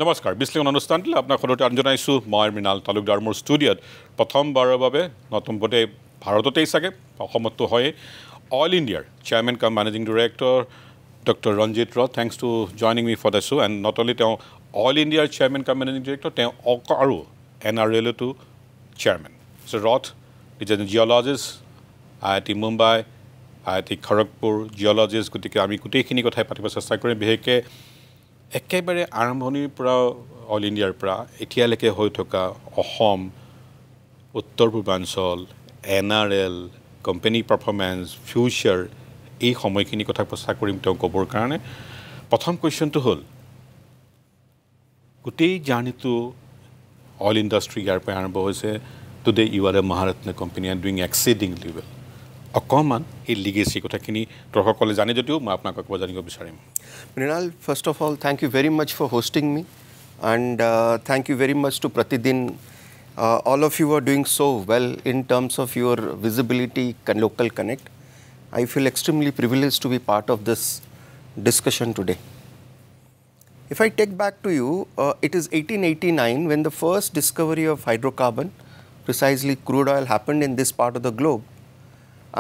নমস্কাৰ বিশ্লেষণ অনুষ্ঠানটিলৈ আপোনাক সদতে আনজনাইছোঁ মই মৃণাল তালুকদাৰ মোৰ ষ্টুডিঅ'ত প্ৰথমবাৰৰ বাবে নতুনপতে ভাৰততেই চাগে অসমতো হয় অল ইণ্ডিয়াৰ chairman cum managing director doctor Ranjit Rath thanks to joining me for the show' and not only তেওঁ অল ইণ্ডিয়াৰ চেয়াৰমেন কাম মেনেজিং ডিৰেক্টৰ তেওঁ আৰু NRLতো chairman so' Rath is a geologist IIT Mumbai IIT Kharagpur geologist গতিকে আমি গোটেইখিনি কথাই পাতিব চেষ্টা কৰিম বিশেষকৈ একেবাৰে আৰম্ভণিৰ পৰা অল ইণ্ডিয়াৰ পৰা এতিয়ালৈকে হৈ থকা অসম উত্তৰ পূৰ্বাঞ্চল NRL কোম্পানী পাৰফৰ্মেঞ্চ ফিউচাৰ এই সময়খিনি কথা প্ৰচাৰ কৰিম তেওঁ ক'বৰ কাৰণে প্ৰথম কুৱেশ্যনটো হ'ল গোটেই জাৰ্ণিটো অইল ইণ্ডাষ্ট্ৰী ইয়াৰ পৰা আৰম্ভ হৈছে today you are a Maharatna company and doing exceedingly well অকণমান এই লিগেচি কথাখিনি দৰ্শকসকলে জানে যদিও মই আপোনাক ক'ব জানিব বিচাৰিম Mrinal, first of all, thank you very much for hosting me, and thank you very much to Pratidin. All of you are doing so well in terms of your visibility and local connect. I feel extremely privileged to be part of this discussion today. If I take back to you, it is 1889 when the first discovery of hydrocarbon, precisely crude oil, happened in this part of the globe,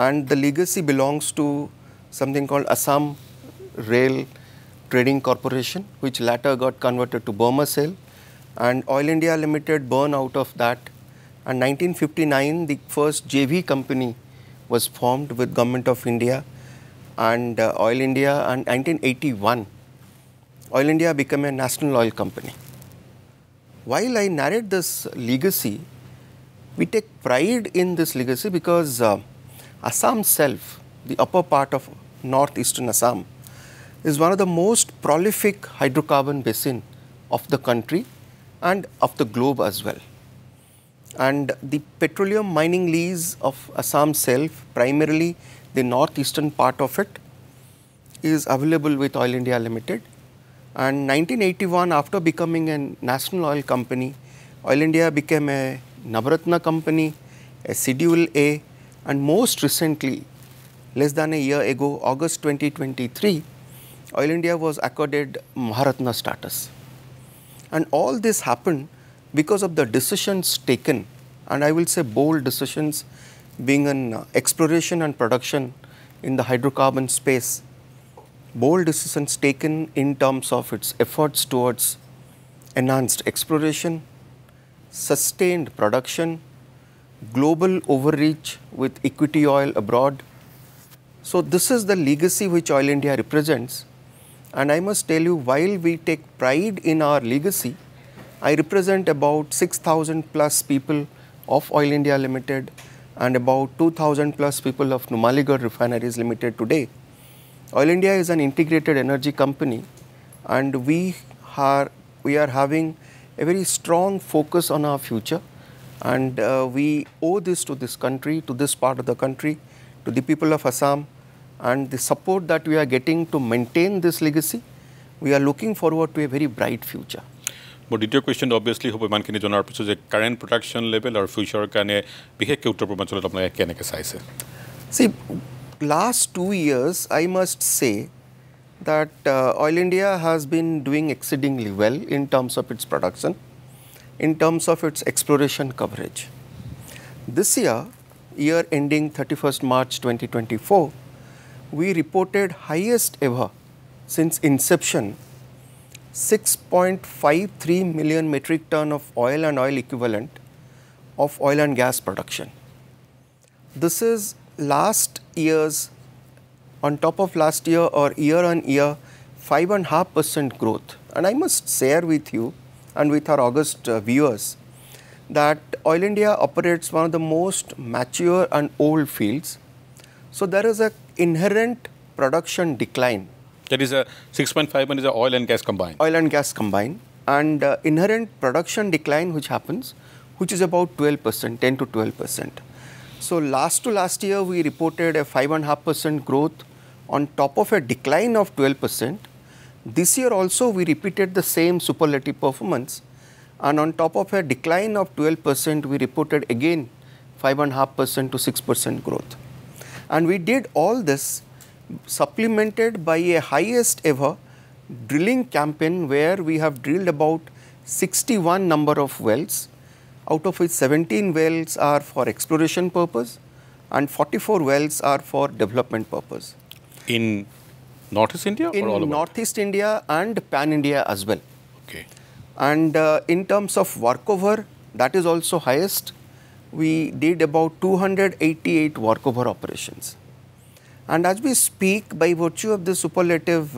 and the legacy belongs to something called Assam Rail Trading Corporation, which later got converted to Burma Sale, and Oil India Limited born out of that. And 1959, the first JV company was formed with Government of India and Oil India, and 1981, Oil India became a national oil company. While I narrate this legacy, we take pride in this legacy because Assam self, the upper part of northeastern Assam, is one of the most prolific hydrocarbon basin of the country and of the globe as well. And the petroleum mining lease of Assam self, primarily the northeastern part of it, is available with Oil India Limited. And 1981, after becoming a national oil company, Oil India became a Navratna company, a Schedule A, and most recently, less than a year ago, August 2023, Oil India was accorded Maharatna status. And all this happened because of the decisions taken, and I will say bold decisions, being an exploration and production in the hydrocarbon space. Bold decisions taken in terms of its efforts towards enhanced exploration, sustained production, global overreach with equity oil abroad. So this is the legacy which Oil India represents. And I must tell you, while we take pride in our legacy, I represent about 6,000 plus people of Oil India Limited and about 2,000 plus people of Numaligarh Refineries Limited today. Oil India is an integrated energy company, and we are having a very strong focus on our future, and we owe this to this country, to this part of the country, to the people of Assam, and the support that we are getting to maintain this legacy. We are looking forward to a very bright future. মোৰ দ্বিতীয় question obviously হ'ব ইমানখিনি জনাৰ পিছত যে current production level আৰু ফিউচাৰৰ কাৰণে বিশেষকৈ উত্তৰ পূৰ্বাঞ্চলত আপোনালোকে কেনেকৈ চাইছে See, last 2 years, I must say that Oil India has been doing exceedingly well in terms of its production, in terms of its exploration coverage. This year ending 31st March 2024, we reported highest ever since inception 6.53 million metric ton of oil and oil equivalent of oil and gas production. This is last year's, on top of last year or year on year, 5.5% growth. And I must share with you and with our august viewers that Oil India operates one of the most mature and old fields. So there is an inherent production decline. That is a 6.5 is a oil and gas combined. Oil and gas combined, and inherent production decline which happens, which is about 12%, 10 to 12%. So last year we reported a 5.5% growth on top of a decline of 12%. This year also we repeated the same superlative performance, and on top of a decline of 12%, we reported again 5.5% to 6% growth. And we did all this supplemented by a highest ever drilling campaign where we have drilled about 61 number of wells, out of which 17 wells are for exploration purpose and 44 wells are for development purpose. In Northeast India or all over? In Northeast India and Pan-India as well. Okay. And in terms of workover, that is also highest. We did about 288 workover operations. And as we speak, by virtue of the superlative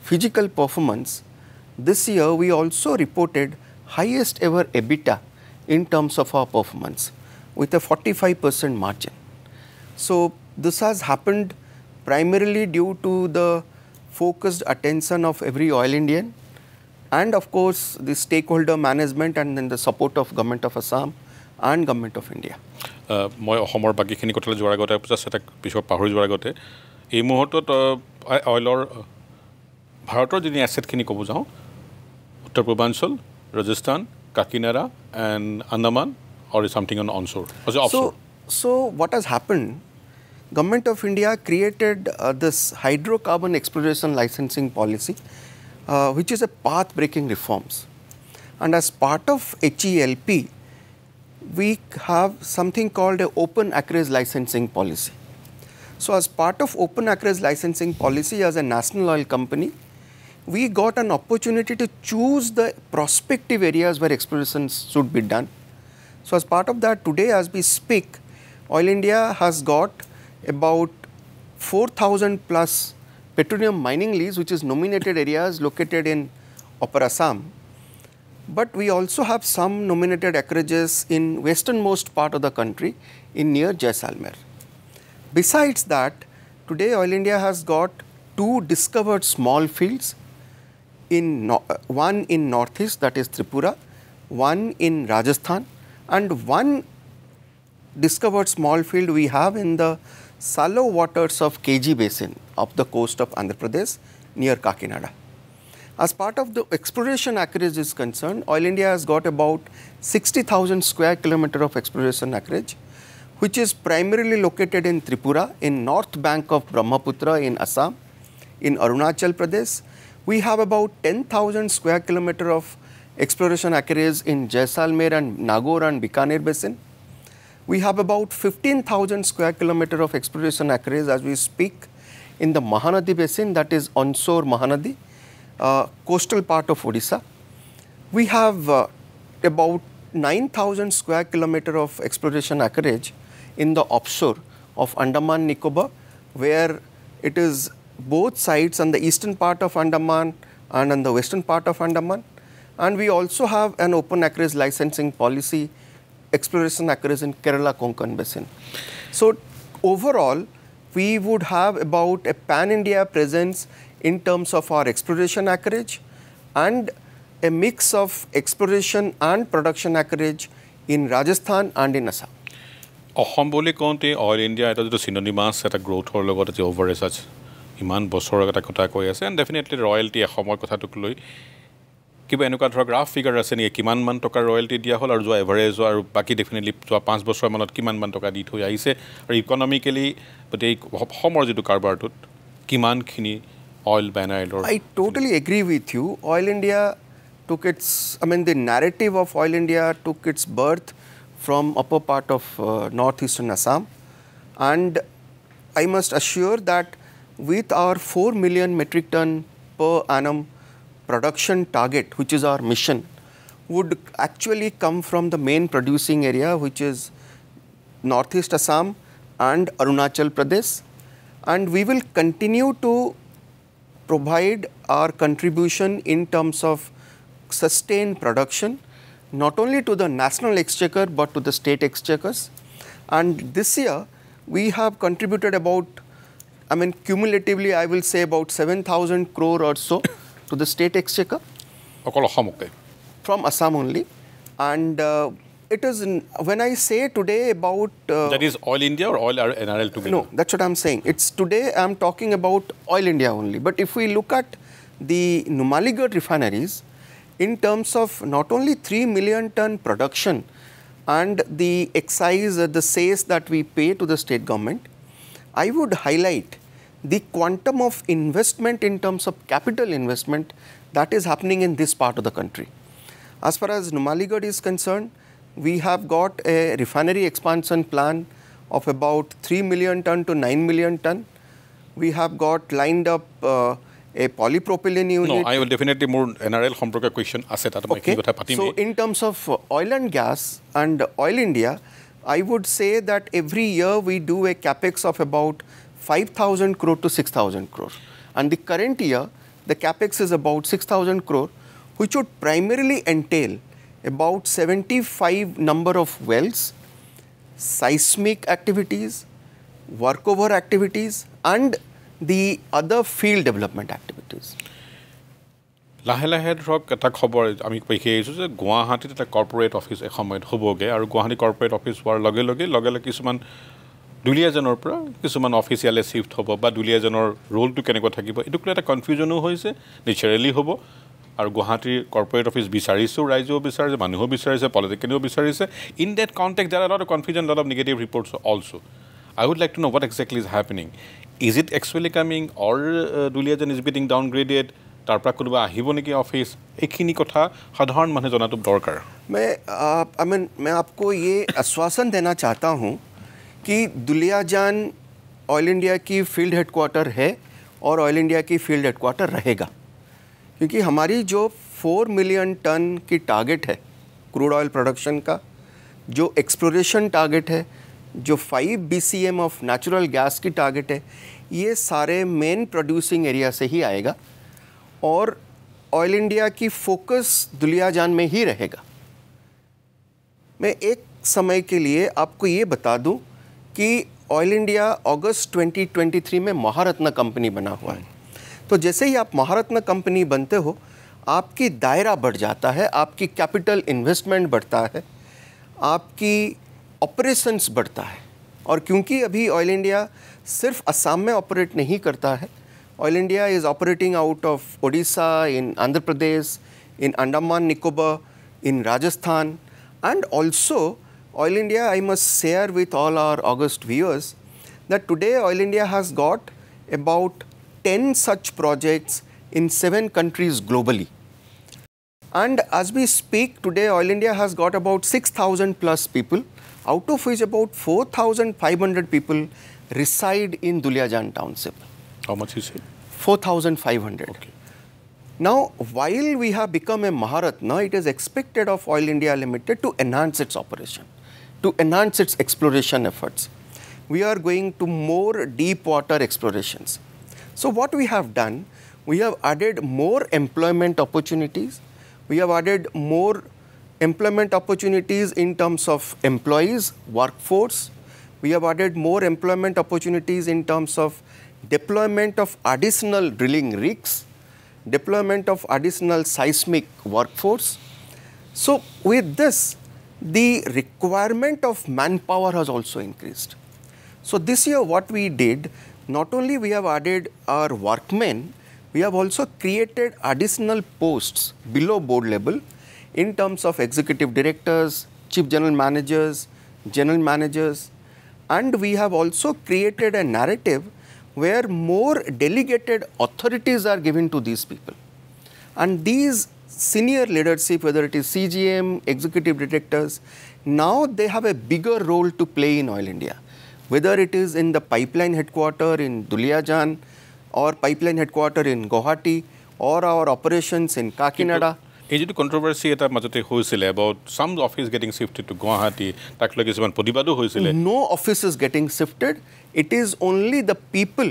physical performance, this year we also reported highest ever EBITDA in terms of our performance with a 45% margin. So this has happened primarily due to the focused attention of every oil Indian and of course the stakeholder management and then the support of Government of Assam and Government of India. মই অসমৰ বাকীখিনি কথালৈ যোৱাৰ আগতে এটা পিছত পাহৰি যোৱাৰ আগতে এই মুহূৰ্তত অইলৰ ভাৰতৰ যদি এছেটখিনি ক'ব যাওঁ উত্তৰ পূৰ্বাঞ্চল Rajasthan Kakinada and Andaman or something on onshore or offshore. So what has happened, Government of India created this hydrocarbon exploration licensing policy which is a path-breaking reforms, and as part of HELP we have something called a open acreage licensing policy. So as part of open acreage licensing policy, as a national oil company, we got an opportunity to choose the prospective areas where explorations should be done. So as part of that, today as we speak, Oil India has got about 4,000 plus petroleum mining lease, which is nominated areas located in Upper Assam. But we also have some nominated acreages in westernmost part of the country in near Jaisalmer. Besides that, today Oil India has got 2 discovered small fields, one in northeast, that is Tripura, one in Rajasthan, and one discovered small field we have in the shallow waters of KG basin of the coast of Andhra Pradesh near Kakinada. As part of the exploration acreage is concerned, Oil India has got about 60,000 square kilometer of exploration acreage, which is primarily located in Tripura, in north bank of Brahmaputra in Assam, in Arunachal Pradesh. We have about 10,000 square kilometer of exploration acreage in Jaisalmer and Nagaur and Bikaner basin. We have about 15,000 square kilometer of exploration acreage as we speak in the Mahanadi basin, that is onshore Mahanadi, coastal part of Odisha. We have about 9,000 square kilometer of exploration acreage in the offshore of Andaman Nicobar, where it is both sides on the eastern part of Andaman and on the western part of Andaman. And we also have an open acreage licensing policy, exploration acreage in Kerala Konkan basin. So overall, we would have about a pan-India presence in terms of our exploration acreage and a mix of exploration and production acreage in Rajasthan and in Assam. অসম বুলি কওঁতে oil India এটা যিটো চিননিমাছ এটা গ্ৰ'থৰ লগত যে over recharge ইমান বছৰৰ এটা কথা কৈ আছে এণ্ড ডেফিনেটলি ৰয়েলটি এসময়ৰ কথাটোক লৈ কিবা এনেকুৱা ধৰক ৰাফ ফিগাৰ আছে নেকি কিমানমান টকাৰ ৰয়েলটি দিয়া হ'ল আৰু যোৱা এভাৰেজ আৰু বাকী ডেফিনেটলি যোৱা 5 বছৰমানত কিমানমান টকা দি থৈ আহিছে আৰু ইকনমিকেলি গোটেই অসমৰ যিটো কাৰবাৰটোত কিমানখিনি oil ban oil? I totally agree with you. Oil India took its, the narrative of Oil India took its birth from upper part of northeastern Assam, and I must assure that with our 4 million metric ton per annum production target, which is our mission, would actually come from the main producing area, which is northeast Assam and Arunachal Pradesh, and we will continue to provide our contribution in terms of sustained production, not only to the national exchequer but to the state exchequers. And this year we have contributed about, cumulatively I will say about 7,000 crore or so to the state exchequer. From Assam only. And it is, when I say today about... that is Oil India or Oil NRL together? No, that's what I'm saying. It's today I'm talking about Oil India only. But if we look at the Numaligarh refineries, in terms of not only 3 million ton production and the excise, the cess that we pay to the state government, I would highlight the quantum of investment in terms of capital investment that is happening in this part of the country. As far as Numaligarh is concerned, we have got a refinery expansion plan of about 3 million ton to 9 million ton. We have got lined up a polypropylene unit. No, I will definitely more NRL সম্পৰ্কে question আছে তাত মই কি কথা পাতিম So in terms of oil and gas and Oil India, I would say that every year we do a capex of about 5,000 crore to 6,000 crore. And the current year, the capex is about 6,000 crore, which would primarily entail about 75 number of wells, seismic activities, workover activities, and the other field development activities. লাহে লাহে ধৰক এটা খবৰ আমি পাইছে যে গুৱাহাটীত এটা কৰ্পোৰেট অফিচ এসময়ত হ'বগে আৰু গুৱাহাটী কৰ্পোৰেট অফিচ হোৱাৰ লগে লগে কিছুমান দুলীয়াজনৰ পৰা কিছুমান অফিচিয়ালে শিফ্ট হ'ব বা দুলীয়াজনৰ ৰোলটো কেনেকুৱা থাকিব এইটো এটা কনফিউজনো হৈছে নেচাৰেলি হ'ব আৰু গুৱাহাটীৰ কৰ্পোৰেট অফিচ বিচাৰিছো ৰাইজেও বিচাৰিছে মানুহো বিচাৰিছে পলিটিকেলিও বিচাৰিছে in that context there are a lot of confusion, a lot of negative reports also. I would like to know what exactly is happening. Is it actually coming or দুলীয়াজন is getting downgraded? তাৰ পৰা কোনোবা আহিব নেকি office এইখিনি কথা সাধাৰণ মানুহে জনাটো দৰকাৰ मैं आपको ये आश्वासन देना चाहता हूँ कि दुलियाजान ऑयल इंडिया की फील्ड हेडक्वार्टर है और ऑयल इंडिया की फील्ड हेडक्वार्टर रहेगा क्योंकि हमारी जो 4 मिलियन टन की टारगेट है क्रूड ऑयल प्रोडक्शन का, जो एक्सप्लोरेशन टारगेट है, जो 5 BCM ऑफ नेचुरल गैस की टारगेट है, ये सारे मेन प्रोड्यूसिंग एरिया से ही आएगा और ऑयल इंडिया की फोकस दुलियाजान में ही रहेगा. मैं एक समय के लिए आपको ये बता दूं कि ऑयल इंडिया अगस्त 2023 में महारत्न कंपनी बना हुआ है. तो जैसे ही आप महारत्न कंपनी बनते हो आपकी दायरा बढ़ जाता है, आपकी कैपिटल इन्वेस्टमेंट बढ़ता है, आपकी ऑपरेशंस बढ़ता है. और क्योंकि अभी ऑयल इंडिया सिर्फ असम में ऑपरेट नहीं करता है, oil India is operating out of Odisha, in Andhra Pradesh, in Andaman Nicobar, in Rajasthan, and also Oil India, I must share with all our august viewers that today Oil India has got about 10 such projects in 7 countries globally. And as we speak today, Oil India has got about 6,000 plus people, out of which about 4,500 people reside in Duliajan township. How much is it? 4,500. Okay. Now, while we have become a Maharatna, it is expected of Oil India Limited to enhance its operation, to enhance its exploration efforts. We are going to more deep water explorations. So what we have done, we have added more employment opportunities. We have added more employment opportunities in terms of employees, workforce. We have added more employment opportunities in terms of deployment of additional drilling rigs, deployment of additional seismic workforce. So with this, the requirement of manpower has also increased. So this year what we did, not only we have added our workmen, we have also created additional posts below board level in terms of executive directors, chief general managers, and we have also created a narrative where more delegated authorities are given to these people. And these senior leadership, whether it is CGM, executive directors, now they have a bigger role to play in Oil India. Whether it is in the pipeline headquarter in Duliajan or pipeline headquarter in Guwahati or our operations in Kakinada. এই যেটো controversy এটা মাজতে হৈছিল about some office getting shifted to Guwahati, তাক লৈ কিছুমান প্ৰতিবাদো হৈছিল. No office is getting shifted. It is only the people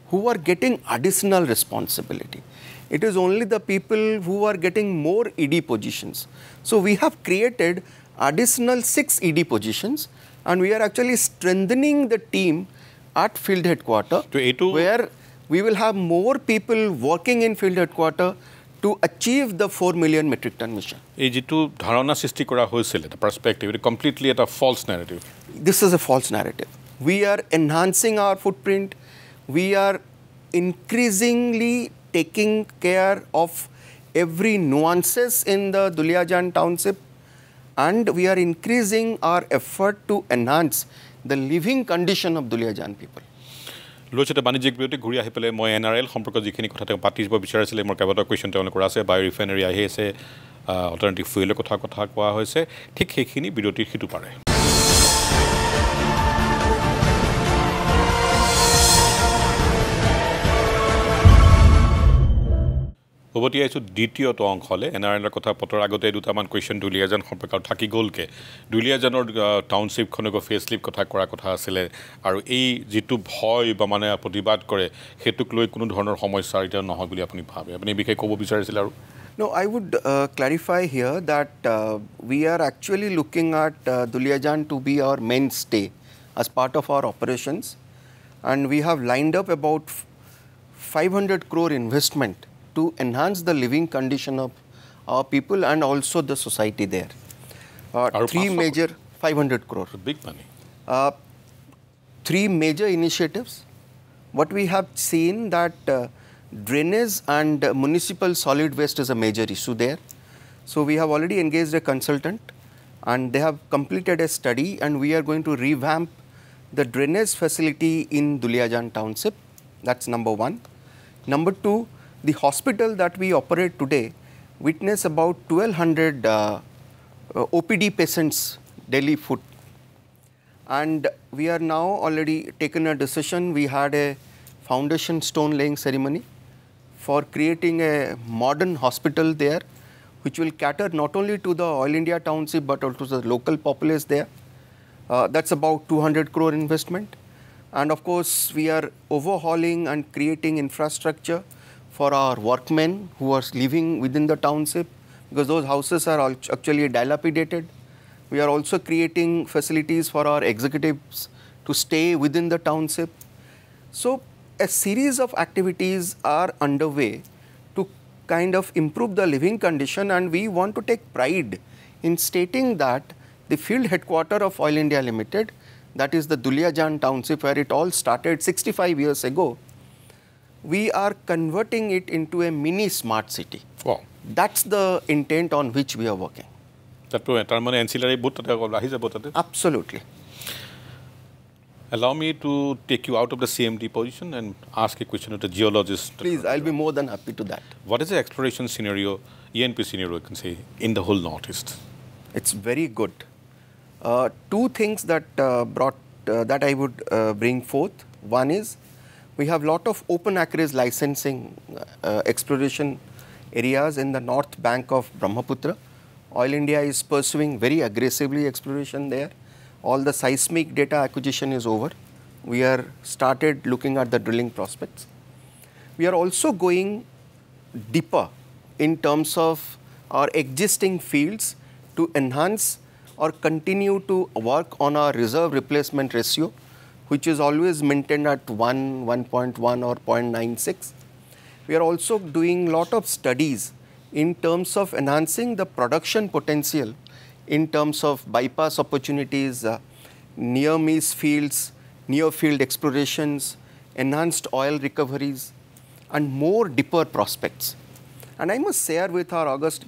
who are getting additional responsibility. It is only the people who are getting more ED positions. So we have created additional 6 ED positions and we are actually strengthening the team at field headquarter where we will have more people working in field headquarter to achieve the 4 million metric ton mission. এই যেটো ধাৰণা সৃষ্টি কৰা হৈছিল এটা perspective এটা completely এটা false narrative. This is a false narrative. We are enhancing our footprint. We are increasingly taking care of every nuances in the Duliajan township and we are increasing our effort to enhance the living condition of Duliajan people. লোচতে বাণিজ্যিক বিৰতি ঘূৰি আহি পেলাই মই NRL সম্পৰ্ক যিখিনি কথা তেওঁ পাতিব বিচাৰিছিলে মোৰ কেইবাটাও কুৱেশ্যন তেওঁলোকৰ আছে বায়ো ৰিফাইনাৰী আহি আছে অল্টাৰনেটিভ ফুয়েলৰ কথা কোৱা হৈছে ঠিক সেইখিনি বিৰতিৰ সিটো পাৰে উভতি আহিছোঁ দ্বিতীয়টো অংশলৈ NRLৰ কথা পতাৰ আগতে দুটামান কুৱেশ্যন দুলীয়াজান সম্পৰ্কত থাকি গ'লকে দুলীয়াজানৰ টাউনশ্বিপখনকো ফেচলিফ্ট কোৱাৰ কথা আছিলে আৰু এই যিটো ভয় বা মানে প্ৰতিবাদ কৰে সেইটোক লৈ কোনো ধৰণৰ সমস্যা এতিয়া নহয় বুলি আপুনি ভাবে আপুনি এই বিষয়ে ক'ব বিচাৰিছিল আৰু No, I would clarify here that we are actually looking at Duliajan to be our mainstay as part of our operations, and we have lined up about 500 crore investment to enhance the living condition of our people and also the society there. Three major 500 crore. Big money. Three major initiatives. What we have seen that drainage and municipal solid waste is a major issue there. So we have already engaged a consultant and they have completed a study and we are going to revamp the drainage facility in Duliajan township. That's number one. Number two, the hospital that we operate today witness about 1,200 OPD patients daily foot. And we are now already taken a decision. We had a foundation stone laying ceremony for creating a modern hospital there, which will cater not only to the Oil India township but also the local populace there. That's about 200 crore investment. And of course, we are overhauling and creating infrastructure for our workmen who are living within the township because those houses are actually dilapidated. We are also creating facilities for our executives to stay within the township. So a series of activities are underway to kind of improve the living condition, and we want to take pride in stating that the field headquarters of Oil India Limited, that is the Duliajan township where it all started 65 years ago, we are converting it into a mini smart city. Wow. That's the intent on which we are working. Absolutely. Allow me to take you out of the CMD position and ask a question of the geologist. Please, I'll be more than happy to that. What is the exploration scenario, ENP scenario, you can say, in the whole Northeast? It's very good. Two things that that I would bring forth. One is we have lot of open acreage licensing exploration areas in the north bank of Brahmaputra. Oil India is pursuing very aggressively exploration there. All the seismic data acquisition is over. We are started looking at the drilling prospects. We are also going deeper in terms of our existing fields to enhance or continue to work on our reserve replacement ratio, which is always maintained at 1.1 or 0.96. We are also doing lot of studies in terms of enhancing the production potential in terms of bypass opportunities, near-miss fields, near-field explorations, enhanced oil recoveries, and more deeper prospects. And I must share with our august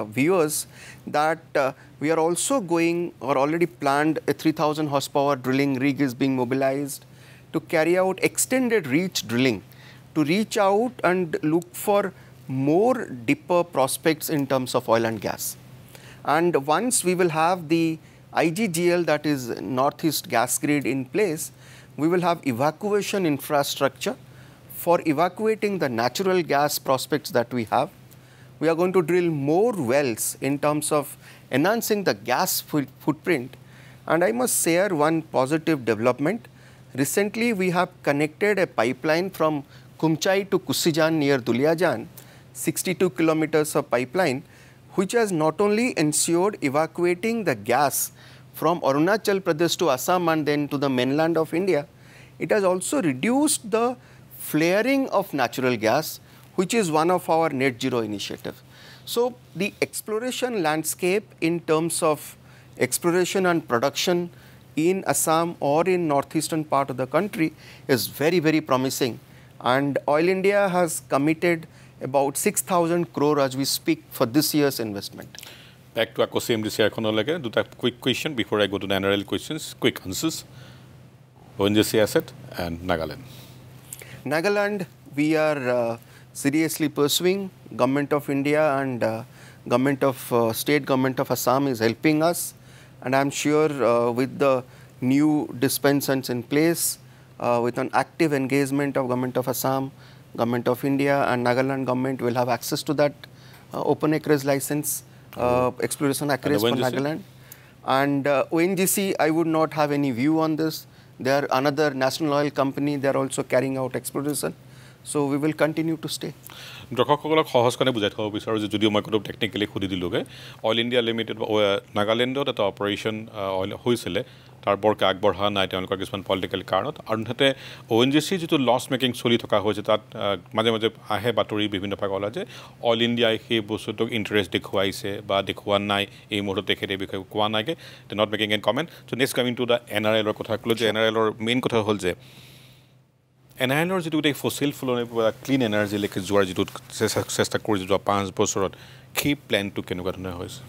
viewers that we are also going or already planned a 3,000 horsepower drilling rig is being mobilized to carry out extended reach drilling to reach out and look for more deeper prospects in terms of oil and gas. And once we will have the IGGL, that is Northeast Gas Grid, in place, we will have evacuation infrastructure for evacuating the natural gas prospects that we have. We are going to drill more wells in terms of enhancing the gas footprint. And I must share one positive development. Recently, we have connected a pipeline from Kumchai to Kusijan near Duliajan, 62 kilometers of pipeline, which has not only ensured evacuating the gas from Arunachal Pradesh to Assam and then to the mainland of India, it has also reduced the flaring of natural gas, which is one of our net zero initiatives. So the exploration landscape in terms of exploration and production in Assam or in northeastern part of the country is very, very promising. And Oil India has committed about 6,000 crore as we speak for this year's investment. Back to our CMDC Econology, do a quick question before I go to the NRL questions, quick answers. ONGC asset and Nagaland. Nagaland, we are seriously pursuing. Government of India and State government of Assam is helping us, and I'm sure with the new dispensations in place, with an active engagement of government of Assam, government of India and Nagaland government will have access to that open acreage license, exploration acreage for Nagaland. And ONGC, I would not have any view on this. They are another national oil company. They are also carrying out exploration. So we will continue to stay. দৰ্শকসকলক সহজকনে বুজাই থব বিচাৰোঁ যে যদিও মই কোনো technically সুধি দিলোগে oil India limited নাগালেণ্ডত এটা অপাৰেশ্যন অইল হৈছিলে তাৰ বৰকে আগবঢ়া নাই তেওঁলোকৰ কিছুমান পলিটিকেল কাৰণত আৰু আনহাতে ONGC যিটো লছ মেকিং চলি থকা হৈছে তাত মাজে মাজে আহে বাতৰি বিভিন্ন ভাগ ওলাই যে অইল ইণ্ডিয়াই সেই বস্তুটোক ইণ্টাৰেষ্ট দেখুৱাইছে বা দেখুওৱা নাই এই মুহূৰ্তত তেখেতে এই বিষয়ে কোৱা নাইগে they not making an comment so' next coming to the NRLৰ কথা ক'লো যে NRLৰ মেইন কথা হ'ল যে NRLৰ যিটো গোটেই ফচিল ফুলনিৰ পৰা ক্লিন এনাৰ্জিলৈকে যোৱাৰ যিটো চেষ্টা কৰিছে যোৱা 5 বছৰত সেই প্লেনটো কেনেকুৱা ধৰণৰ হৈছে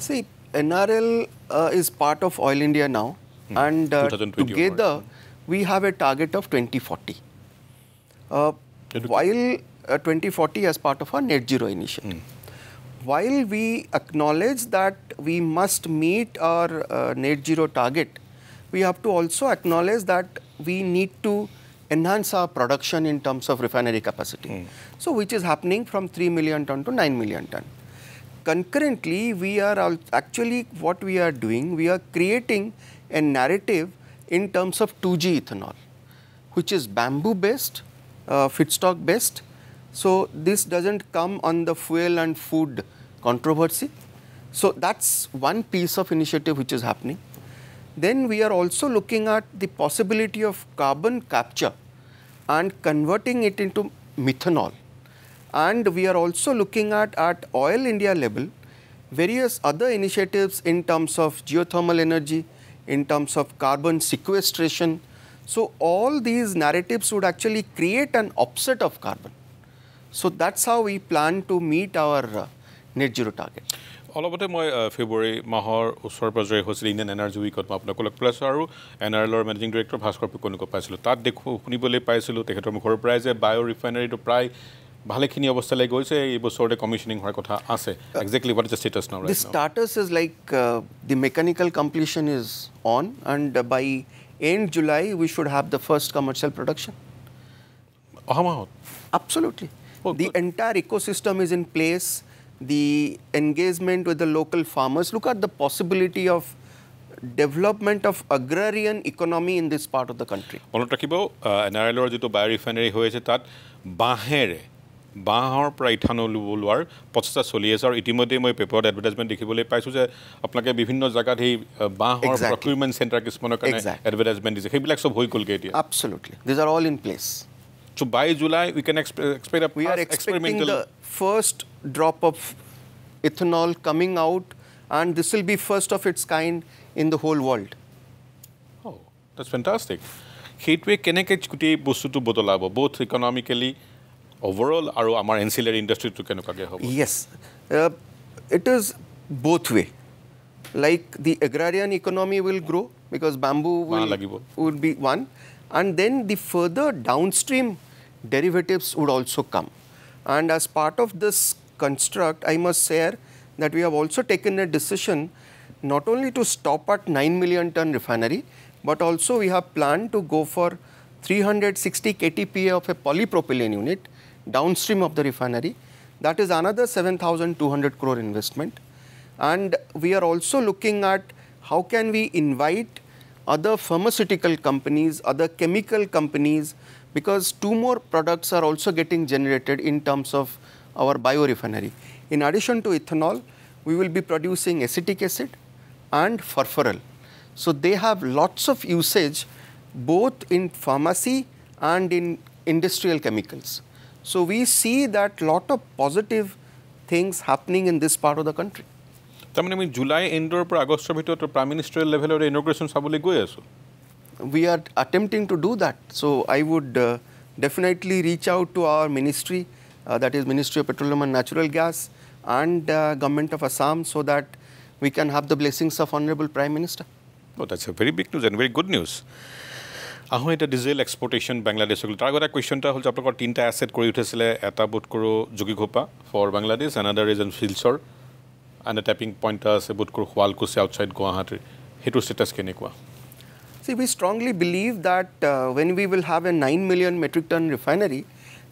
See, NRL is part of Oil India now, and together we have a target of 2040. While 2040 as part of our net zero initiative. While we acknowledge that we must meet our net zero target, we have to also acknowledge that we need to enhance our production in terms of refinery capacity. So which is happening from 3 million ton to 9 million ton. Concurrently, we are actually what we are doing, we are creating a narrative in terms of 2G ethanol, which is bamboo based, feedstock based. So this doesn't come on the fuel and food controversy. So that's one piece of initiative which is happening. Then we are also looking at the possibility of carbon capture and converting it into methanol. And we are also looking at Oil India level, various other initiatives in terms of geothermal energy, in terms of carbon sequestration. So all these narratives would actually create an offset of carbon. So that's how we plan to meet our net zero target. অলপতে মই ফেব্ৰুৱাৰী মাহৰ ওচৰ পাজৰে হৈছিল Indian energy উইকত মই আপোনাক log পাইছোঁ আৰু NRLৰ মেনেজিং ডিৰেক্টৰ ভাস্কৰ পিকনিক পাইছিলোঁ তাত শুনিবলৈ পাইছিলোঁ তেখেতৰ মুখৰ পৰাই যে বায়' ৰিফাইনাৰীটো প্ৰায় ভালেখিনি অৱস্থালৈ গৈছে এই বছৰতে কমিশ্যনিং হোৱাৰ কথা আছে exactly what is the status now The status is like the mechanical completion is on, and by end July we should have the first commercial production. অহা মাহত Absolutely. The entire ecosystem is in place. The engagement with the local farmers. Look at the possibility of development of agrarian economy in this part of the country. মনত ৰাখিব NRLৰ যিটো বায়' refinery হৈ আছে তাত বাঁহৰ পৰা ইথানল ওলোৱাৰ প্ৰচেষ্টা চলি আছে আৰু ইতিমধ্যে মই পেপাৰত এডভাৰটাইজমেণ্ট দেখিবলৈ পাইছোঁ যে আপোনালোকে বিভিন্ন জেগাত সেই বাঁহৰ প্ৰকিউৰমেণ্ট চেণ্টাৰ কিছুমানৰ কাৰণে এডভাৰটাইজমেণ্ট দিছে সেইবিলাক চব হৈ গ'লগৈ এতিয়া Absolutely. These are all in place. So by July we can expect a we are expecting the first drop of ethanol coming out, and this will be first of its kind in the whole world. Oh, that's fantastic. Heatway keneke kuti bostu to bodolabo both economically overall aru amar ancillary industry to kenokage hobo. Yes, it is both way. Like the agrarian economy will grow because bamboo will be one, and then the further downstream derivatives would also come. And as part of this construct, I must share that we have also taken a decision not only to stop at 9 million ton refinery, but also we have planned to go for 360 KTPA of a polypropylene unit downstream of the refinery. That is another 7,200 crore investment. And we are also looking at how can we invite other pharmaceutical companies, other chemical companies, because 2 more products are also getting generated in terms of our biorefinery. In addition to ethanol, we will be producing acetic acid and furfural. So they have lots of usage both in pharmacy and in industrial chemicals. So we see that lot of positive things happening in this part of the country. তাৰমানে আমি জুলাই এণ্ডৰ পৰা আগষ্টৰ ভিতৰত prime মিনিষ্টাৰিয়েল লেভেলৰ ইনগ্ৰেশ্যন চাবলৈ গৈ আছোঁ We are attempting to do that. So I would definitely reach out to our ministry, that is Ministry of Petroleum and Natural Gas, and Government of Assam, so that we can have the blessings of Honorable Prime Minister. Oh, that's a very big news and very good news. আহোঁ এতিয়া diesel এক্সপৰ্টেশ্যন বাংলাদেশক তাৰ আগতে কুৱেশ্যনটা হ'ল যে আপোনালোকৰ তিনিটা asset কৰি উঠিছিলে এটা বোধ কৰোঁ Jogighopa for Bangladesh another is in Silchar and a tapping point আছে বোধ কৰোঁ শুৱালকুছি আউটছাইড গুৱাহাটীৰ সেইটোৰ ষ্টেটাছ কেনেকুৱা See, we strongly believe that when we will have a 9 million metric ton refinery,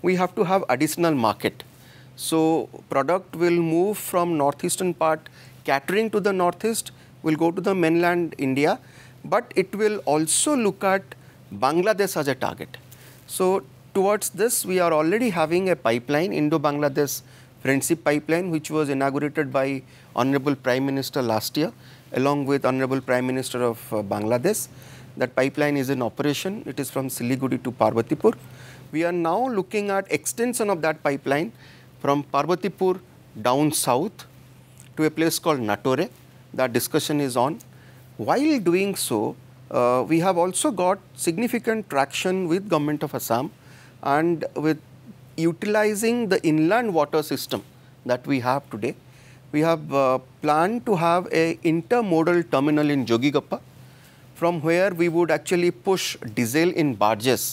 we have to have additional market. So, product will move from northeastern part, catering to the northeast, will go to the mainland India, but it will also look at Bangladesh as a target. So, towards this, we are already having a pipeline, Indo-Bangladesh Friendship Pipeline, which was inaugurated by Honorable Prime Minister last year, along with Honorable Prime Minister of Bangladesh. That pipeline is in operation. It is from Siliguri to Parbatipur. We are now looking at extension of that pipeline from Parbatipur down south to a place called Natore. That discussion is on. While doing so, we have also got significant traction with Government of Assam and with utilizing the inland water system that we have today. We have planned to have a intermodal terminal in Jogigappa, from where we would actually push diesel in barges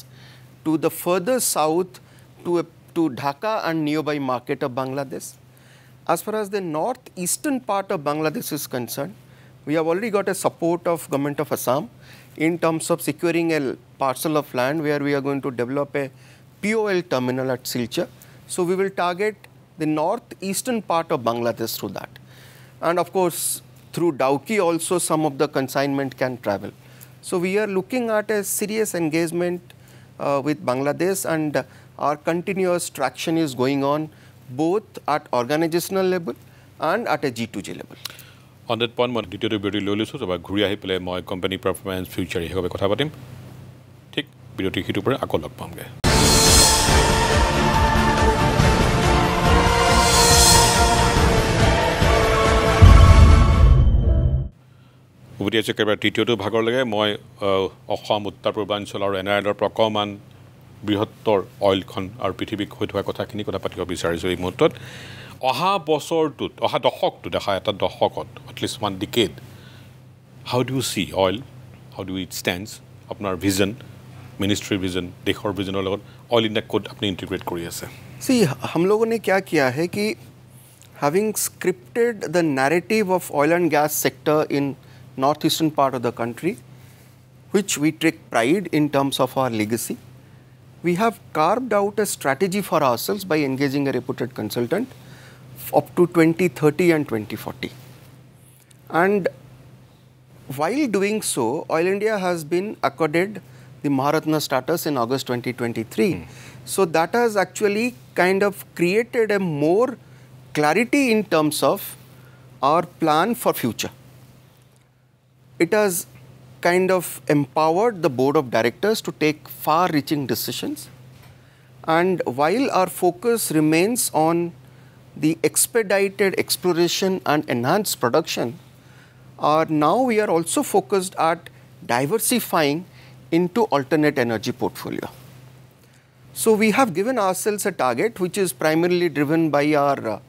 to the further south to Dhaka and nearby market of Bangladesh. As far as the northeastern part of Bangladesh is concerned, we have already got a support of Government of Assam in terms of securing a parcel of land where we are going to develop a POL terminal at Silchar. So we will target the northeastern part of Bangladesh through that. And of course, through Dauki also some of the consignment can travel. So we are looking at a serious engagement with Bangladesh, and our continuous traction is going on both at organizational level and at a G2G level. On that point, মই দ্বিতীয়টো বিৰতি লৈ লৈছোঁ তাৰপৰা ঘূৰি আহি পেলাই মই কোম্পানী পাৰফৰ্মেঞ্চ ফিউচাৰ এই কথা পাতিম ঠিক বিৰতি সিটোৰ পৰা আকৌ লগ পামগৈ উভতি আছে একেবাৰে তৃতীয়টো ভাগলৈকে মই অসম উত্তৰ পূৰ্বাঞ্চল আৰু NRLৰ প্ৰকমান বৃহত্তৰ অইলখন আৰু পৃথিৱীক হৈ থকা কথাখিনি কথা পাতিব বিচাৰিছোঁ এই মুহূৰ্তত অহা বছৰটোত অহা দশকটোত দেখা এটা দশকত at least one decade how do U C oil how do it stands আপোনাৰ ভিজন মিনিষ্ট্ৰীৰ ভিজন দেশৰ ভিজনৰ লগত অইল ইণ্ডিয়া ক'ত আপুনি ইণ্টিগ্ৰেট কৰি আছে सी हम लोगों ने क्या किया है कि having scripted the narrative of oil and gas sector in northeastern part of the country, which we take pride in terms of our legacy, we have carved out a strategy for ourselves by engaging a reputed consultant up to 2030 and 2040. And while doing so, Oil India has been accorded the Maharatna status in August 2023. So that has actually kind of created a more clarity in terms of our plan for future. It has kind of empowered the board of directors to take far-reaching decisions. And while our focus remains on the expedited exploration and enhanced production, now we are also focused at diversifying into alternate energy portfolio. So we have given ourselves a target which is primarily driven by our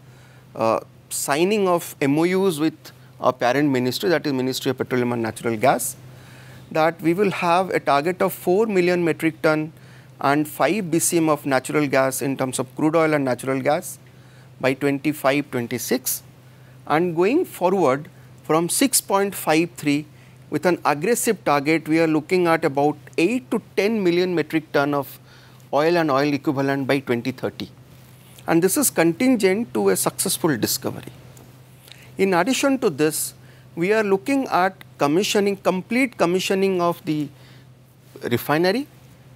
signing of MOUs with our parent ministry, that is Ministry of Petroleum and Natural Gas, that we will have a target of 4 million metric ton and 5 BCM of natural gas in terms of crude oil and natural gas by 25-26, and going forward from 6.53 with an aggressive target, we are looking at about 8 to 10 million metric ton of oil and oil equivalent by 2030. And this is contingent to a successful discovery. In addition to this, we are looking at complete commissioning of the refinery.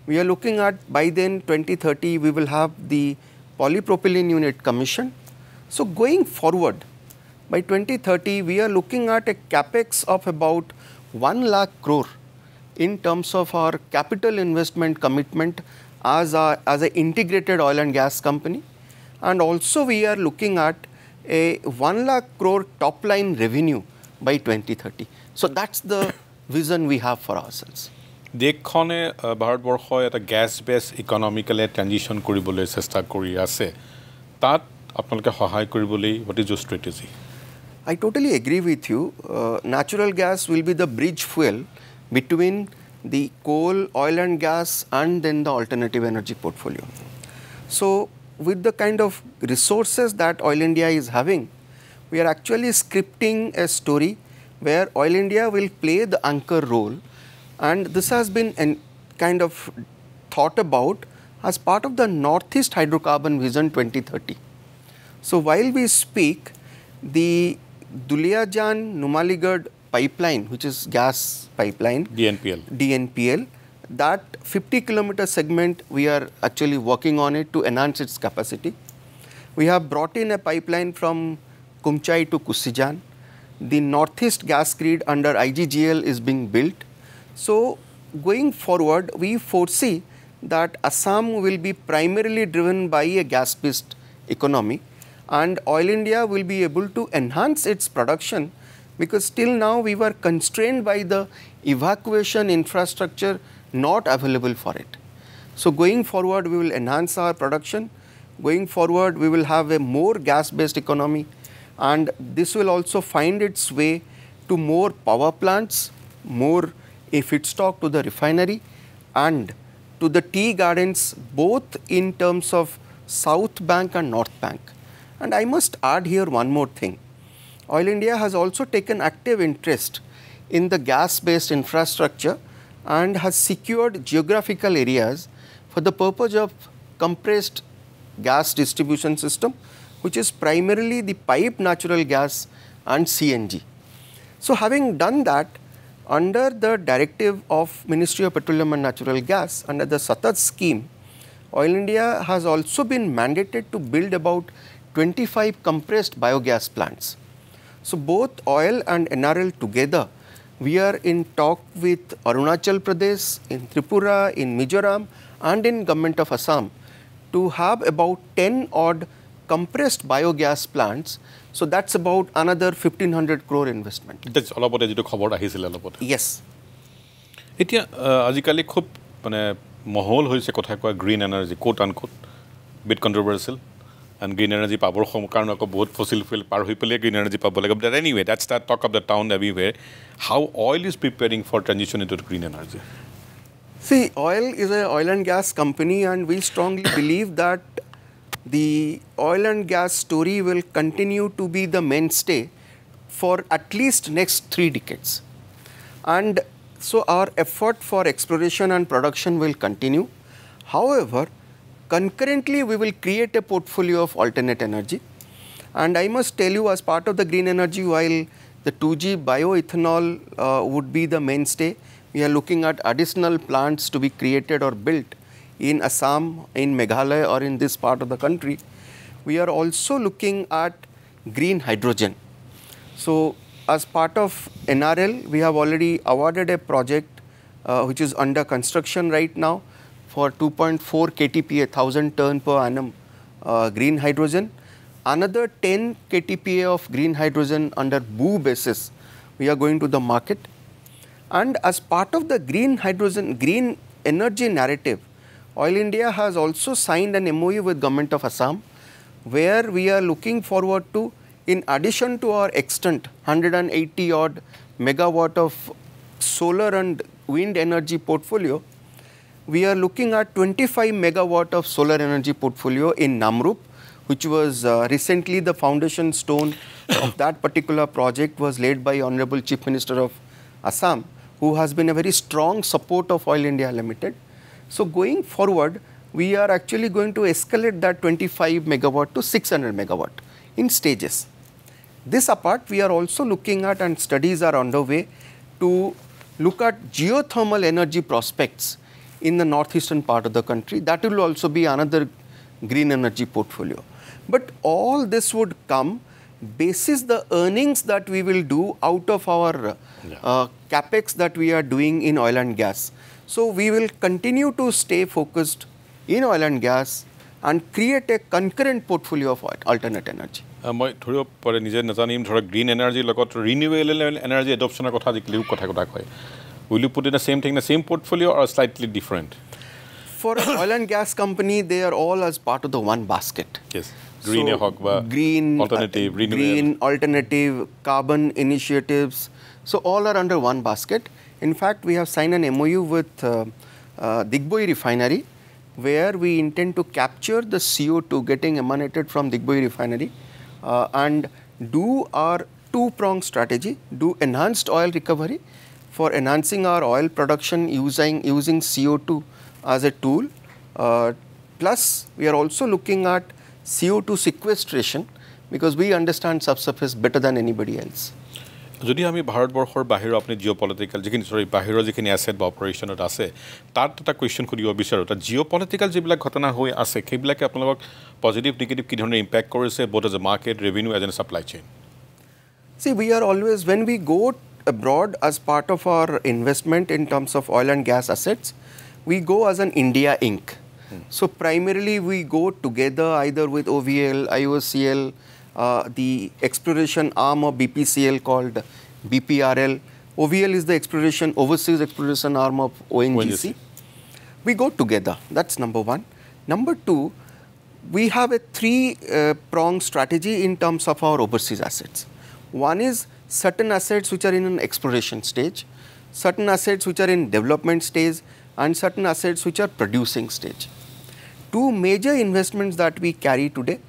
We are looking at by then 2030, we will have the polypropylene unit commissioned. So going forward, by 2030, we are looking at a capex of about 1 lakh crore in terms of our capital investment commitment as an integrated oil and gas company. And also we are looking at a 1 lakh crore top line revenue by 2030. So that's the vision we have for ourselves. দেশখনে ভাৰতবৰ্ষই এটা গেছ বেছ economically transition কৰিবলৈ চেষ্টা কৰি আছে তাত আপোনালোকে সহায় কৰিবলৈ হোৱাট ইজ ইউৰ strategy I totally agree with you. Natural gas will be the bridge fuel between the coal, oil and gas, and then the alternative energy portfolio. So with the kind of resources that Oil India is having, we are actually scripting a story where Oil India will play the anchor role, and this has been kind of thought about as part of the Northeast Hydrocarbon Vision 2030. So while we speak, the Duliajan-Numaligarh pipeline, which is gas pipeline, DNPL, that 50-kilometer segment, we are actually working on it to enhance its capacity. We have brought in a pipeline from Kumchai to Kusijan. The Northeast gas grid under IGGL is being built. So going forward, we foresee that Assam will be primarily driven by a gas-based economy, and Oil India will be able to enhance its production, because till now we were constrained by the evacuation infrastructure not available for it. So going forward, we will enhance our production. Going forward, we will have a more gas-based economy, and this will also find its way to more power plants, more a feedstock to the refinery, and to the tea gardens, both in terms of South Bank and North Bank. And I must add here one more thing. Oil India has also taken active interest in the gas-based infrastructure and has secured geographical areas for the purpose of compressed gas distribution system, which is primarily the piped natural gas and CNG. So having done that, under the directive of Ministry of Petroleum and Natural Gas, under the Satat scheme, Oil India has also been mandated to build about 25 compressed biogas plants. So both oil and NRL together, we are in talk with Arunachal Pradesh, in Tripura, in Mizoram, and in Government of Assam to have about 10 odd compressed biogas plants. So that's about another 1500 crore investment. That's all about it. Yes. Itia ajikali khub mane mahol hoise kotha koa green energy quote unquote bit controversial, and green energy power karon ko bahut fossil fuel par hoi pele green energy pabo laga. But anyway, that's the talk of the town everywhere. How oil is preparing for transition into green energy? See, oil is an oil and gas company, and we strongly believe that the oil and gas story will continue to be the mainstay for at least next 3 decades. And so our effort for exploration and production will continue. However, concurrently we will create a portfolio of alternate energy. And I must tell you, as part of the green energy, while the 2G bioethanol would be the mainstay, we are looking at additional plants to be created or built in Assam, in Meghalaya, or in this part of the country. We are also looking at green hydrogen. So as part of NRL, we have already awarded a project which is under construction right now for 2.4 KTPA, 1000 ton per annum green hydrogen. Another 10 KTPA of green hydrogen under BOO basis, we are going to the market. And as part of the green hydrogen, green energy narrative, Oil India has also signed an MOU with Government of Assam, where we are looking forward to, in addition to our extant 180 odd megawatt of solar and wind energy portfolio, we are looking at 25 megawatt of solar energy portfolio in Namrup, which was recently the foundation stone of that particular project was laid by Honorable Chief Minister of Assam, who has been a very strong support of Oil India Limited. So going forward, we are actually going to escalate that 25 megawatt to 600 megawatt in stages. This apart, we are also looking at, and studies are underway, to look at geothermal energy prospects in the northeastern part of the country. That will also be another green energy portfolio. But all this would come basis the earnings that we will do out of our capex that we are doing in oil and gas. So we will continue to stay focused in oil and gas and create a concurrent portfolio of alternate energy. মই ধৰিব পাৰে নিজে নাজানিম ধৰক green এনাৰ্জিৰ লগত renewable energy এডপশ্যনৰ কথা আজিকালি কথা কয় will you put in the same thing in the same portfolio or slightly different? For an oil and gas company, they are all as part of the one basket. Yes. Green, so, green alternative, green alternative, carbon initiatives. So all are under one basket. In fact, we have signed an MOU with Digboi refinery, where we intend to capture the CO2 getting emanated from Digboi refinery and do our two-pronged strategy, do enhanced oil recovery for enhancing our oil production using CO2 as a tool. Plus, we are also looking at CO2 sequestration because we understand subsurface better than anybody else. যদি আমি ভাৰতবৰ্ষৰ বাহিৰৰ আপুনি জিঅ'পলিটিকেল যিখিনি বাহিৰৰ যিখিনি asset বা অপাৰেশ্যনত আছে তাত এটা কুৱেশ্যন সুধিব বিচাৰোঁ তাত জিঅ'পলিটিকেল যিবিলাক ঘটনা হৈ আছে সেইবিলাকে আপোনালোকক পজিটিভ নিগেটিভ কি ধৰণে ইম্পেক্ট কৰিছে both as a market, revenue, as a supply chain? See, we are always, when we go abroad as part of our investment in terms of oil and gas assets, we go as an India Inc. So primarily we go together either with OVL, IOCL, the exploration arm of BPCL called BPRL. OVL is the overseas exploration arm of ONGC. We go together. That's number one. Number two, we have a three-pronged strategy in terms of our overseas assets. One is certain assets which are in an exploration stage, certain assets which are in development stage, and certain assets which are producing stage. Two major investments that we carry today.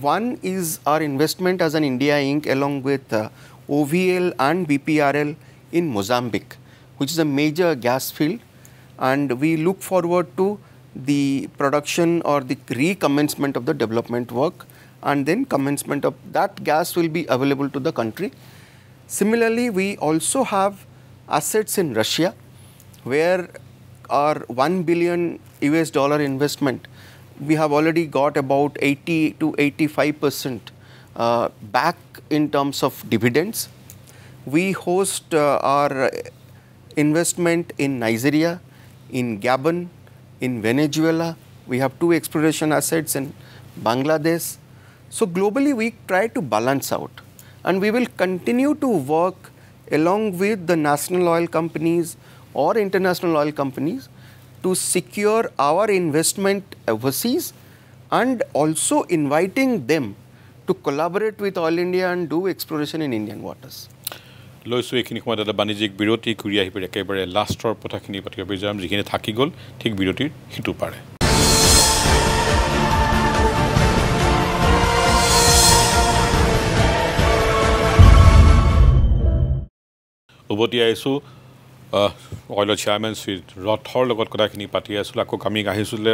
One is our investment as an India Inc. along with OVL and BPRL in Mozambique, which is a major gas field, and we look forward to the production or the recommencement of the development work, and then commencement of that gas will be available to the country. Similarly, we also have assets in Russia, where our $1 billion investment, we have already got about 80 to 85% back in terms of dividends. We host our investment in Nigeria, in Gabon, in Venezuela. We have 2 exploration assets in Bangladesh. So globally, we try to balance out, and we will continue to work along with the national oil companies or international oil companies to secure our investment overseas, and also inviting them to collaborate with Oil India and do exploration in Indian waters. লৈছো এইখিনি সময়ত এটা বাণিজ্যিক বিৰতি ঘূৰি আহি পেলাই একেবাৰে লাষ্টৰ কথাখিনি পাতিব যাম যিখিনি থাকি গ'ল ঠিক বিৰতিৰ সিটো পাৰে উভতি আহিছোঁ অইলৰ চেয়াৰমেন শ্ৰী ৰথৰ লগত কথাখিনি পাতি আছিলোঁ আকৌ আমি আহিছিলে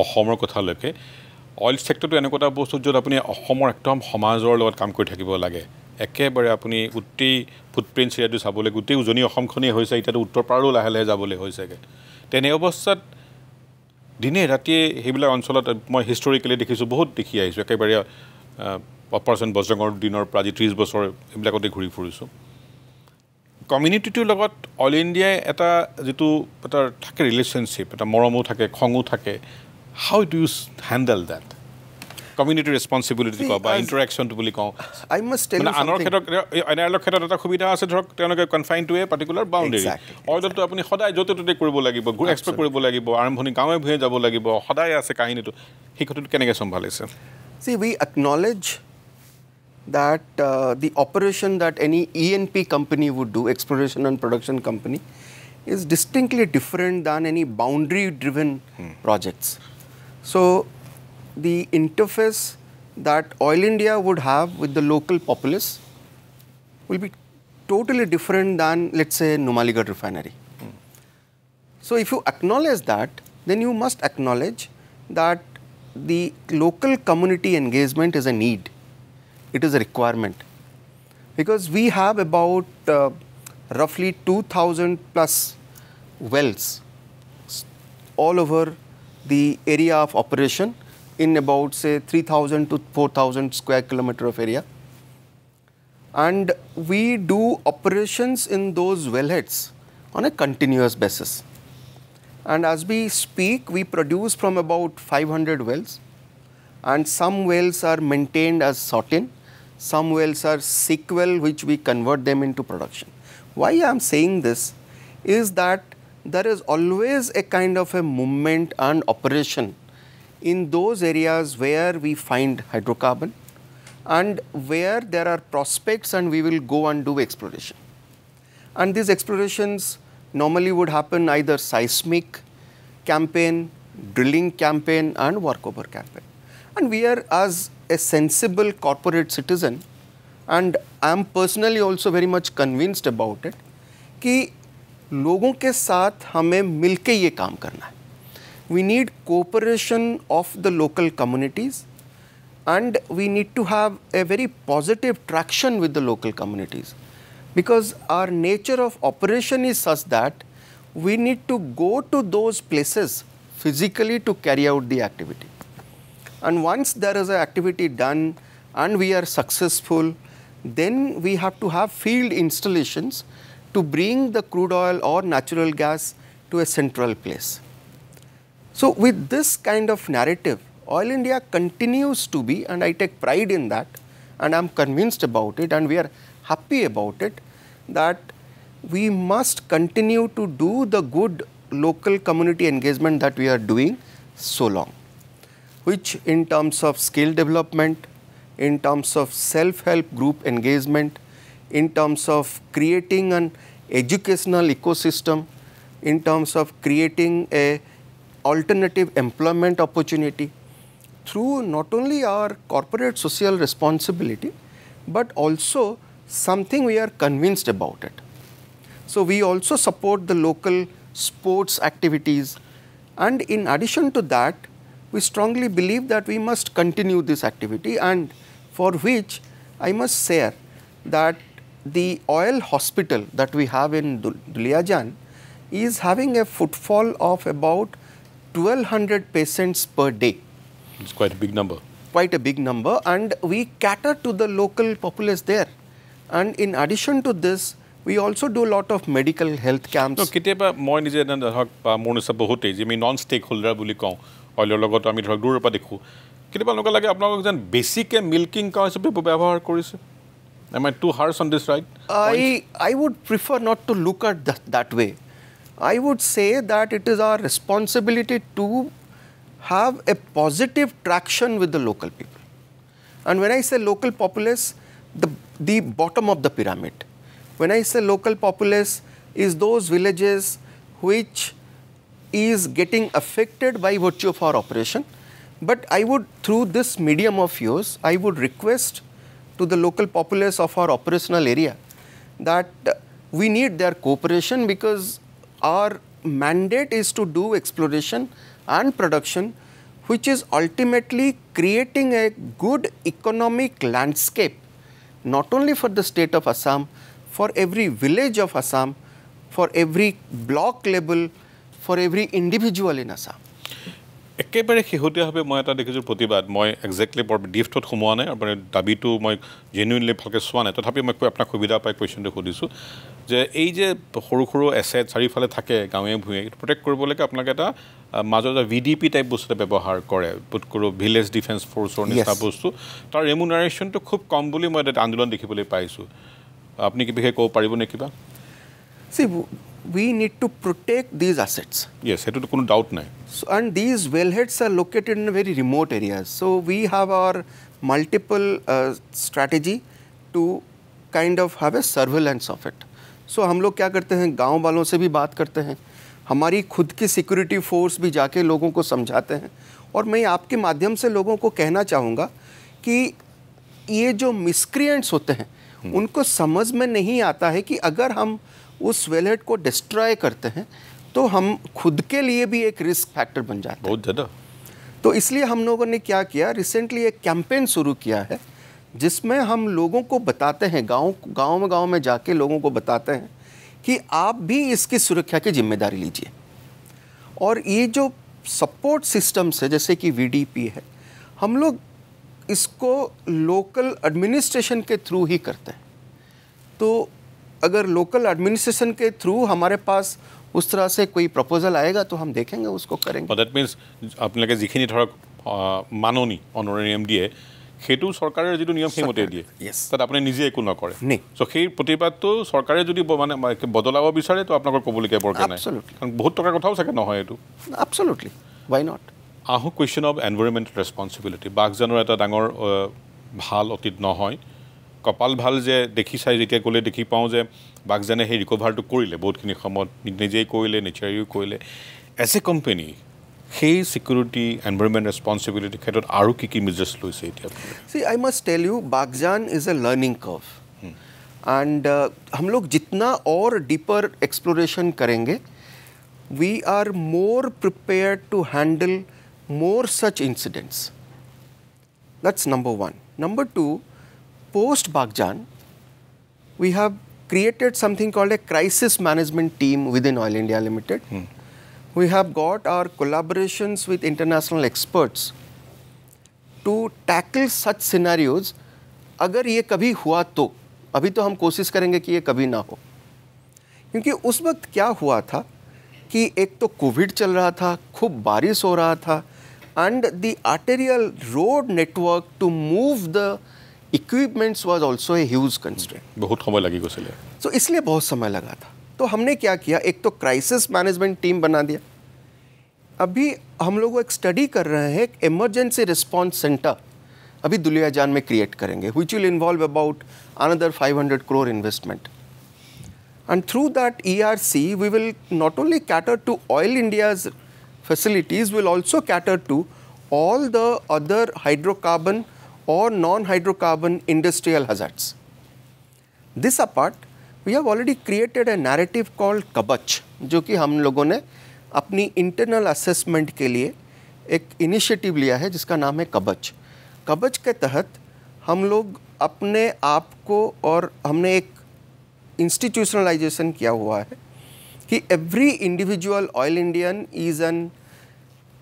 অসমৰ কথালৈকে অইল ছেক্টৰটো এনেকুৱা এটা বস্তু য'ত আপুনি অসমৰ একদম সমাজৰ লগত কাম কৰি থাকিব লাগে একেবাৰে আপুনি গোটেই ফুটপ্ৰিণ্ট এৰিয়াটো চাবলৈ গোটেই উজনি অসমখনেই হৈছে এতিয়াতো উত্তৰ পাৰলৈ লাহে লাহে যাবলৈ হৈছেগৈ তেনে অৱস্থাত দিনে ৰাতিয়ে সেইবিলাক অঞ্চলত মই হিষ্টৰিকেলি দেখিছোঁ বহুত দেখি আহিছোঁ একেবাৰে অপাৰেশ্যন বজৰঙৰ দিনৰ পৰা আজি 30 বছৰ এইবিলাকতে ঘূৰি ফুৰিছোঁ কমিউনিটিটোৰ লগত অল ইণ্ডিয়াই এটা যিটো এটা থাকে ৰিলেশ্যনশ্বিপ এটা মৰমো থাকে খঙো থাকে how do you handle that community responsibility কওঁ বা ইণ্টাৰেকশ্যনটো বুলি কওঁ I must tell you আনৰ something. ক্ষেত্ৰত NRLৰ ক্ষেত্ৰত এটা সুবিধা আছে ধৰক তেওঁলোকে confine to a particular boundary অইলতো আপুনি সদায় য'তে ত'তে কৰিব লাগিব এক্সপ্ল'ৰ কৰিব লাগিব আৰম্ভণি গাঁৱে ভূঞে যাব লাগিব সদায় আছে কাহিনীটো সেই কথাটো কেনেকৈ চম্ভালিছে See, we acknowledge that the operation that any E&P company would do, exploration and production company, is distinctly different than any boundary-driven projects. So, the interface that Oil India would have with the local populace will be totally different than, let's say, Numaligarh refinery. So, if you acknowledge that, then you must acknowledge that the local community engagement is a need. It is a requirement. Because we have about roughly 2,000 plus wells all over the area of operation in about, say, 3,000 to 4,000 square kilometer of area. And we do operations in those wellheads on a continuous basis. And as we speak, we produce from about 500 wells. And some wells are maintained as sort-in. Some wells are sequel, which we convert them into production. Why I am saying this is that there is always a kind of a movement and operation in those areas where we find hydrocarbon and where there are prospects and we will go and do exploration. And these explorations normally would happen either seismic campaign, drilling campaign and workover campaign. And we are, as a sensible corporate citizen, and I am personally also very much convinced about it, कि लोगों के साथ हमें मिलके ये काम करना है. We need cooperation of the local communities, and we need to have a very positive traction with the local communities, because our nature of operation is such that we need to go to those places physically to carry out the activity. And once there is an activity done and we are successful, then we have to have field installations to bring the crude oil or natural gas to a central place. So with this kind of narrative, Oil India continues to be, and I take pride in that, and I'm convinced about it, and we are happy about it, that we must continue to do the good local community engagement that we are doing so long, which in terms of skill development, in terms of self-help group engagement, in terms of creating an educational ecosystem, in terms of creating a alternative employment opportunity, through not only our corporate social responsibility, but also something we are convinced about it. So we also support the local sports activities, and in addition to that, we strongly believe that we must continue this activity, and for which I must say that the oil hospital that we have in Duliajan is having a footfall of about 1,200 patients per day. It's quite a big number. Quite a big number, and we cater to the local populace there. And in addition to this, we also do a lot of medical health camps. No, kiteba moi nije na dhak mon sa bahute je mi non stakeholder buli kau oiler logot ami dhak dur pa dekhu kiteba loka lage apnalok jan basic milking ka hisabe ব্যবহার করিছে. Am I too harsh on this, right? I would prefer not to look at that way. I would say that it is our responsibility to have a positive traction with the local people. And when I say local populace, the bottom of the pyramid. When I say local populace, is those villages which is getting affected by virtue of our operation. But I would, through this medium of yours, I would request to the local populace of our operational area that we need their cooperation, because our mandate is to do exploration and production, which is ultimately creating a good economic landscape, not only for the state of Assam, for every village of Assam, for every block level, for every individual in Assam. একেবাৰে শেহতীয়াভাৱে মই এটা দেখিছোঁ প্ৰতিবাদ মই exactly বৰ ডিফ্টত সোমোৱা নাই আৰু দাবীটো মই জেনুইনলি ভালকৈ চোৱা নাই তথাপি মই আপোনাক সুবিধা পাই কুৱেশ্যনটো সুধিছোঁ যে এই যে সৰু সৰু এছেট চাৰিওফালে থাকে গাঁৱে ভূঞে প্ৰটেক্ট কৰিবলৈকে আপোনালোকে এটা মাজত ভিডিপি টাইপ বস্তু এটা ব্যৱহাৰ কৰে পুট কৰোঁ ভিলেজ ডিফেন্স ফ'ৰ্চৰ নিচিনা বস্তু তাৰ ৰেমুনাৰেশ্যনটো খুব কম বুলি মই এটা আন্দোলন দেখিবলৈ পাইছোঁ আপুনি কি বিষয়ে ক'ব পাৰিবনে কিবা See, we need to protect these assets. Yes, সেইটোতো কোনো ডাউট নাই. So, and these wellheads are located in very remote areas. So we have our multiple strategy to kind of have a surveillance of it. So हम लोग क्या करते हैं गांव वालों से भी बात करते हैं हमारी खुद की सिक्योरिटी फोर्स भी जाके लोगों को समझाते हैं और मैं आपके माध्यम से लोगों को कहना चाहूँगा कि ये जो मिसक्रिएंट्स होते हैं उनको समझ में नहीं आता है कि अगर हम उस वेलहेड को डिस्ट्रॉय करते हैं तो हम खुद के लिए भी एक रिस्क फैक्टर बन जाते हैं बहुत ज़्यादा तो इसलिए हम लोगों ने क्या किया रिसेंटली एक कैंपेन शुरू किया है जिसमें हम लोगों को बताते हैं गांव में जाके लोगों को बताते हैं कि आप भी इसकी सुरक्षा की जिम्मेदारी लीजिए और ये जो सपोर्ट सिस्टम्स है जैसे कि वीडीपी है हम लोग इसको लोकल एडमिनिस्ट्रेशन के थ्रू ही करते हैं तो अगर लोकल एडमिनिस्ट्रेशन के थ्रू हमारे पास उस तरह से कोई प्रपोजल आएगा तो हम देखेंगे उसको करेंगे But that means আপোনালোকে যিখিনি ধৰক মাননি অনৰেৰিয়াম দিয়ে সেইটো চৰকাৰৰ যিটো নিয়ম সেইমতে দিয়ে তাত আপুনি নিজে একো নকৰে সো সেই প্ৰতিবাদটো চৰকাৰে যদি মানে বদলাব বিচাৰে তো আপোনালোকৰ ক'বলগীয়া বৰকে নাই কাৰণ বহুত টকাৰ কথাও চাগে নহয় এইটো Absolutely. Why not? আহো কুৱেশ্যন অফ এনভাইৰনমেণ্টেল ৰেছপন্সিবিলিটি বাঘজানৰ এটা ডাঙৰ ভাল অতীত নহয় কপাল ভাল যে দেখি চাই যেতিয়া ক'লে দেখি পাওঁ যে বাগজানে সেই ৰিকভাৰটো কৰিলে বহুতখিনি সময়ত নিজেই কৰিলে নেচাৰেলিও কৰিলে এজ এ কোম্পানী সেই সিকিউৰিটি এনভাইৰনমেন্ট ৰেসপন্সিবিলিটি ক্ষেত্ৰত আৰু কি মেজাৰ্স লৈছে এতিয়া See, I must tell you, Bagjan is a learning curve. And हम लोग जितना और deeper exploration करेंगे, we are more prepared to handle more such incidents. That's number one. Number two, post Bagjan, we have created something called a crisis management team within Oil India Limited. We have got our collaborations with international experts to tackle such scenarios. अगर ये कभी हुआ तो अभी तो हम कोशिश करेंगे कि ये कभी ना हो, क्योंकि उस वक्त क्या हुआ था कि एक तो कोविड चल रहा था, खूब बारिश हो रहा था, and the arterial road network to move the equipments was also a huge constraint. बहुत समय लगी उसके लिए. So इसलिए बहुत समय लगा था. तो हमने क्या किया, एक तो क्राइसिस मैनेजमेंट टीम बना दिया. अभी हम लोग एक स्टडी कर रहे हैं, एक इमरजेंसी रिस्पॉन्स सेंटर अभी दुलियाजान में क्रिएट करेंगे, which will involve about another 500 crore investment. And through that ERC, we will not only cater to Oil India's facilities, will also cater to all the other hydrocarbon or non-hydrocarbon industrial hazards. This apart, we have already created a narrative called कवच, जो कि हम लोगों ने अपनी internal assessment के लिए एक इनिशिएटिव लिया है जिसका नाम है कवच. कवच के तहत हम लोग अपने आप को, और हमने एक इंस्टीट्यूशनलाइजेशन किया हुआ है कि every individual oil Indian is an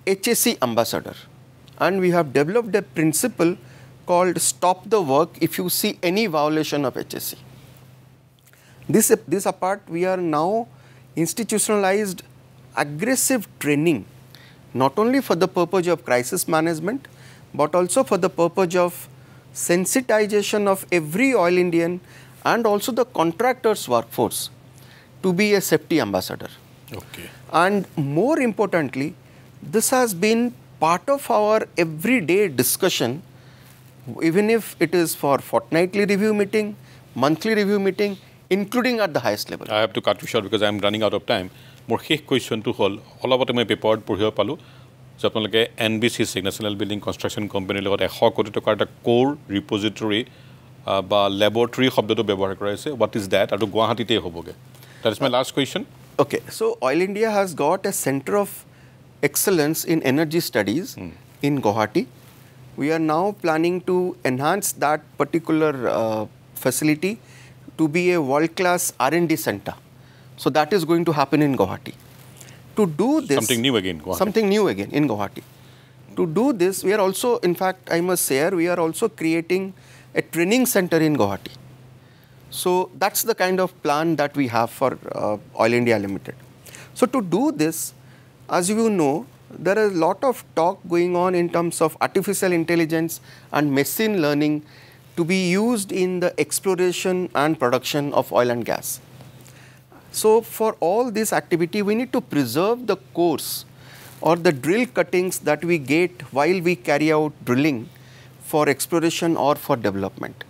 HSE ambassador, and we have developed a principle called stop the work if you see any violation of HSE. This apart, we are now institutionalized aggressive training, not only for the purpose of crisis management, but also for the purpose of sensitization of every oil Indian and also the contractors workforce to be a safety ambassador. Okay. And more importantly, this has been part of our everyday discussion, even if it is for fortnightly review meeting, monthly review meeting, including at the highest level. I have to cut you short because I am running out of time. More question to hold. All about my paper purhio palu. So apnalage NBCC National Building Construction Company logot 100 কোটি টকাৰ এটা core repository বা laboratory শব্দটো ব্যৱহাৰ কৰা হৈছে. What is that? আৰু গুৱাহাটীতে হ'বগে. That is my last question. Okay, so Oil India has got a center of excellence in energy studies in Guwahati. We are now planning to enhance that particular facility to be a world-class R&D center. So that is going to happen in Guwahati. To do this, Something new again, Guwahati. Something new again in Guwahati. To do this, we are also, in fact, I must say, we are also creating a training center in Guwahati. So that's the kind of plan that we have for Oil India Limited. So to do this, as you know, there is a lot of talk going on in terms of artificial intelligence and machine learning to be used in the exploration and production of oil and gas. So for all this activity, we need to preserve the cores or the drill cuttings that we get while we carry out drilling for exploration or for development.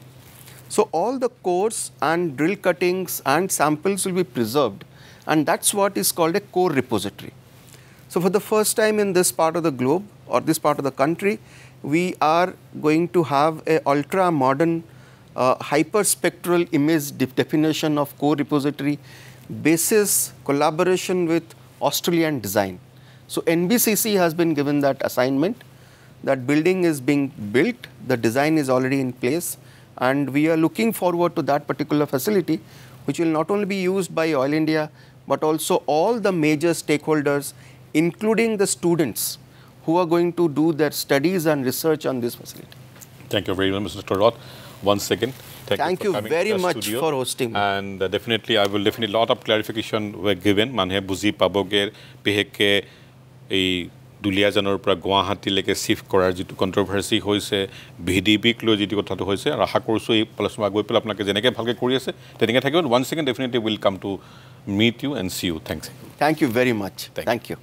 So all the cores and drill cuttings and samples will be preserved, and that's what is called a core repository. So for the first time in this part of the globe or this part of the country, we are going to have a ultra modern hyperspectral image definition of core repository basis collaboration with Australian design. So NBCC has been given that assignment. That building is being built, the design is already in place, and we are looking forward to that particular facility, which will not only be used by Oil India, but also all the major stakeholders, including the students who are going to do their studies and research on this facility. Thank you very much, Mr. Roth. Once again, thank you very much for hosting me. And definitely, I will definitely lot of clarification were given. Manhe buzi paboger peheke ei দুলিয়াজানৰ পৰা গুৱাহাটীলৈকে shift কৰাৰ যিটো controversy হৈছে ভিডিপিক লৈ যিটো কথাটো হৈছে আৰু আশা কৰিছোঁ এই আলোচনা গৈ পেলাই আপোনালোকে যেনেকৈ ভালকৈ কৰি আছে তেনেকৈ থাকিব. One second definitely will come to meet you and see you. Thanks. Thank you very much. Thank you.